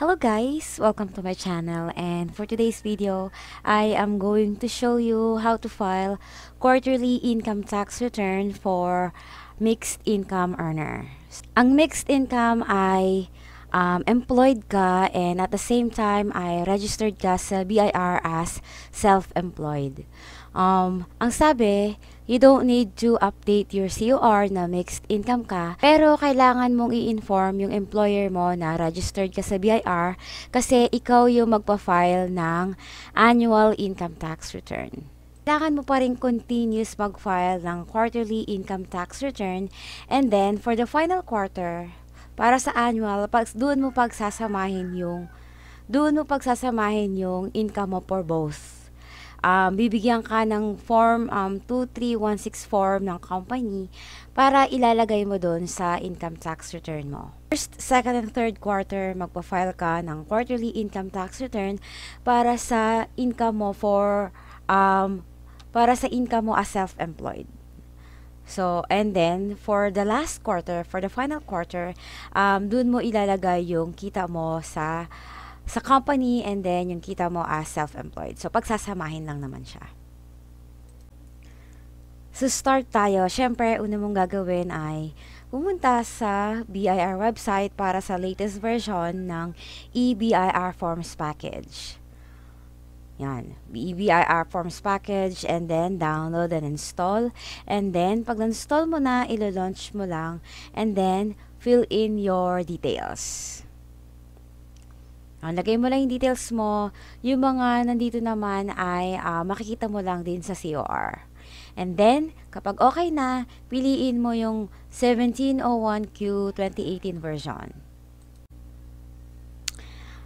Hello guys! Welcome to my channel, and for today's video, I am going to show you how to file quarterly income tax return for mixed income earner. Ang mixed income ay employed ka and at the same time ay registered ka sa BIR as self-employed. Ang sabi, you don't need to update your COR na mixed income ka, pero kailangan mong i-inform yung employer mo na registered ka sa BIR kasi ikaw yung magpa-file ng annual income tax return. Kailangan mo pa rin continuous mag-file ng quarterly income tax return, and then for the final quarter, para sa annual, doon mo pagsasamahin yung income mo for both. Bibigyan ka ng form 2316 form ng company para ilalagay mo doon sa income tax return mo. First, second, and third quarter, magpa-file ka ng quarterly income tax return para sa income mo as self-employed. So, and then, for the last quarter, for the final quarter, doon mo ilalagay yung kita mo sa company and then yung kita mo as self-employed. So, pagsasamahin lang naman siya. So, start tayo. Siyempre, una mong gagawin ay pumunta sa BIR website para sa latest version ng EBIR Forms Package. Yan, EBIR Forms Package, and then download and install. And then, pag na-install mo na, ilo-launch mo lang, and then fill in your details. Lagay mo lang yung details mo. Yung mga nandito naman ay makikita mo lang din sa COR. And then, kapag okay na, piliin mo yung 1701Q 2018 version.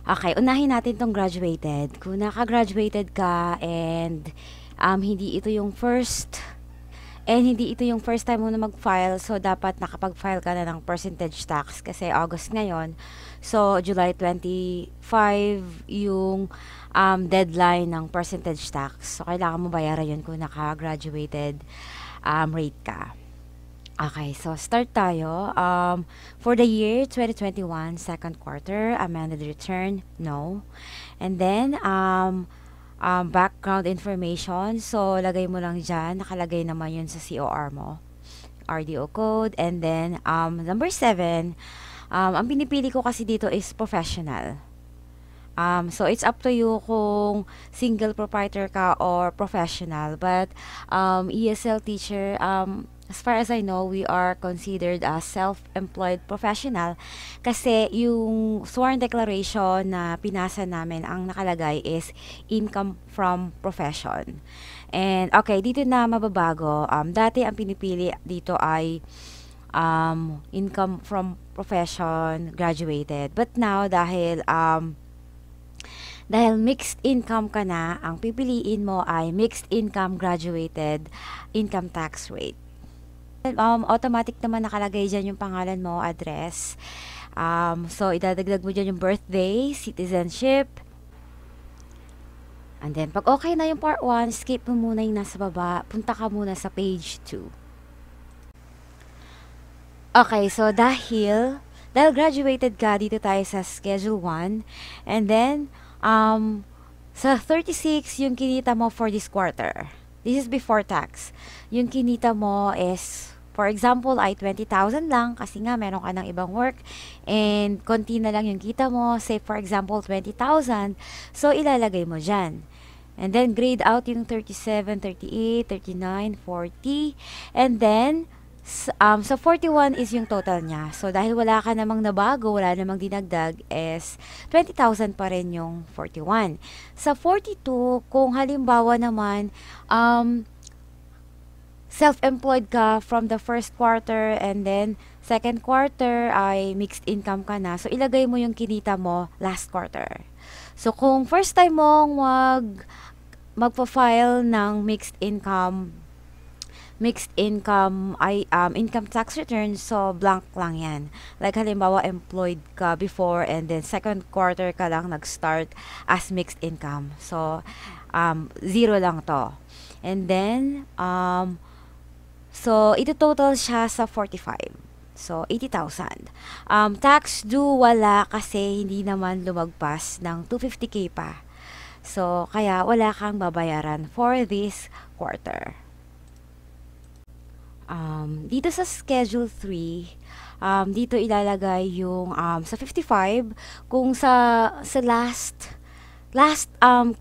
Okay, unahin natin tong graduated. Kung naka-graduated ka and hindi ito yung first time mo na mag-file, so dapat nakapag-file ka na ng percentage tax kasi August ngayon. So, July 25 yung deadline ng percentage tax. So, kailangan mo bayaran yun kung naka-graduated rate ka. Okay, so start tayo. For the year 2021, second quarter, amended return, no. And then, background information. So, lagay mo lang dyan. Nakalagay naman yun sa COR mo. RDO code. And then, number 7, ang pinipili ko kasi dito is professional. So, it's up to you kung single proprietor ka or professional. But, ESL teacher, as far as I know, we are considered as self-employed professional kasi yung sworn declaration na pinasa namin, ang nakalagay is income from profession. And okay, dito na mababago. Dati ang pinipili dito ay income from profession, graduated. But now, dahil mixed income ka na, ang pipiliin mo ay mixed income graduated income tax rate. Automatic naman nakalagay dyan yung pangalan mo, address. So, idadagdag mo dyan yung birthday, citizenship. And then, pag okay na yung part 1, skip mo muna yung nasa baba. Punta ka muna sa page 2. Okay, so dahil graduated ka, dito tayo sa schedule 1. And then, sa 36, yung kinita mo for this quarter. This is before tax. Yung kinita mo is, for example, ay 20,000 lang kasi nga meron ka ng ibang work and konti na lang yung kita mo. Say, for example, 20,000. So, ilalagay mo dyan. And then, grade out yung 37, 38, 39, 40. And then, so 41 is yung total niya. So, dahil wala ka namang nabago, wala namang dinagdag, is 20,000 pa rin yung 41. Sa 42, kung halimbawa naman, self-employed ka from the first quarter and then second quarter ay mixed income ka na. So, ilagay mo yung kinita mo last quarter. So, kung first time mong magpa-file ng mixed income ay income tax return, so blank lang yan. Like halimbawa, employed ka before and then second quarter ka lang nag-start as mixed income. So, 0 lang to. And then, so, ito total siya sa 45. So, 80,000. Tax due wala kasi hindi naman lumagpas ng 250K pa. So, kaya wala kang babayaran for this quarter. Dito sa Schedule 3, dito ilalagay yung sa 55, kung sa last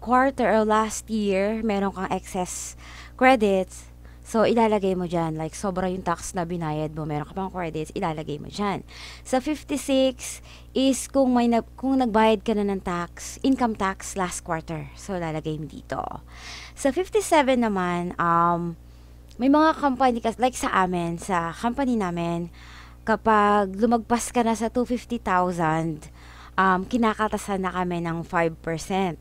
quarter or last year, meron kang excess credits. So, ilalagay mo dyan. Like, sobra yung tax na binayad mo, meron ka pang credits, ilalagay mo dyan. Sa 56 is kung nagbayad ka na ng tax, income tax last quarter. So, ilalagay mo dito. Sa 57 naman, may mga company, like sa amin, sa company namin, kapag lumagpas ka na sa 250,000, kinakaltasan na kami ng 5%.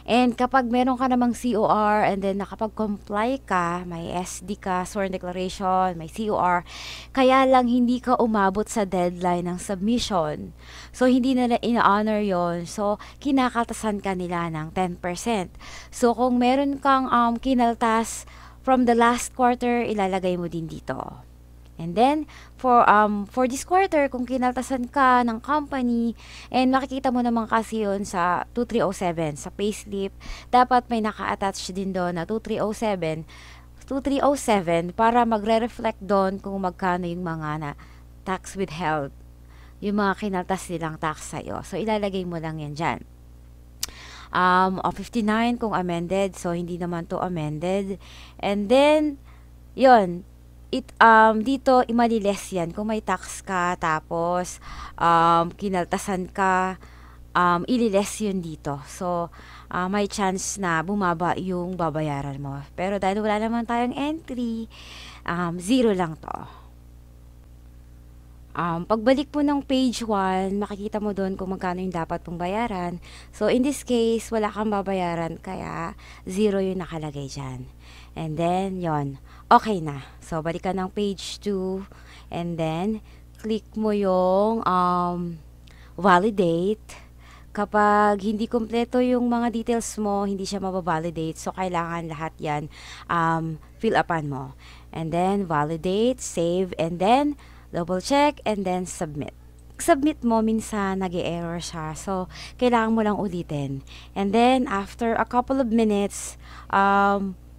And kapag meron ka namang COR and then nakapag-comply ka, may SD ka, sworn declaration, may COR, kaya lang hindi ka umabot sa deadline ng submission. So, hindi na ina-honor yon. So, kinakaltasan ka nila ng 10%. So, kung meron kang kinaltas from the last quarter, ilalagay mo din dito. And then, for this quarter, kung kinaltasan ka ng company, and makikita mo naman kasi yun sa 2307, sa payslip, dapat may naka-attach din doon na 2307 para magre-reflect doon kung magkano yung mga na tax withheld, yung mga kinaltas nilang tax sa'yo. So, ilalagay mo lang yan dyan. 59 kung amended, so hindi naman to amended. And then, yun, dito imaliles yan kung may tax ka tapos kinaltasan ka, ililes yun dito. So may chance na bumaba yung babayaran mo, pero dahil wala naman tayong entry, 0 lang to. Pagbalik mo ng page 1, makikita mo doon kung magkano yung dapat mong bayaran. So, in this case, wala kang babayaran, kaya 0 yung nakalagay dyan. And then, yon, okay na. So, balik ka ng page 2, and then, click mo yung validate. Kapag hindi kompleto yung mga details mo, hindi siya mababalidate. So, kailangan lahat yan fill upan mo. And then, validate, save, and then, double check, and then submit. Submit mo, minsan nag-error siya. So, kailangan mo lang ulitin. And then, after a couple of minutes,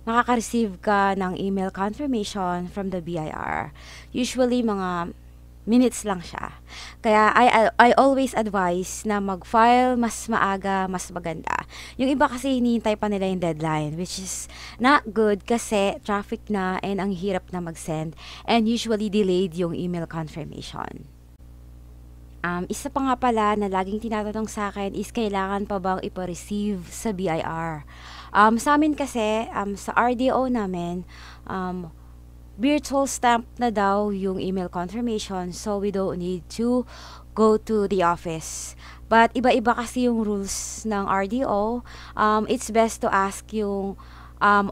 makaka-receive ka ng email confirmation from the BIR. Usually, mga minutes lang siya. Kaya I always advise na mag-file mas maaga, mas maganda. Yung iba kasi hinihintay pa nila yung deadline, which is not good kasi traffic na and ang hirap na mag-send, and usually delayed yung email confirmation. Isa pa nga pala na laging tinatanong sa akin is kailangan pa bang ipa-receive sa BIR. Sa amin kasi, sa RDO namin, virtual stamp na daw yung email confirmation, so we don't need to go to the office. But iba-iba kasi yung rules ng RDO. It's best to ask yung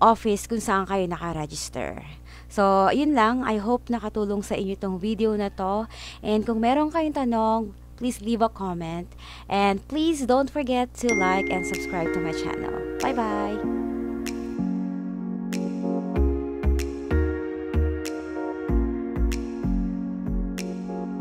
office kung saan kayo naka-register. So, yun lang. I hope nakatulong sa inyo itong video na to. And kung meron kayong tanong, please leave a comment. And please don't forget to like and subscribe to my channel. Bye-bye!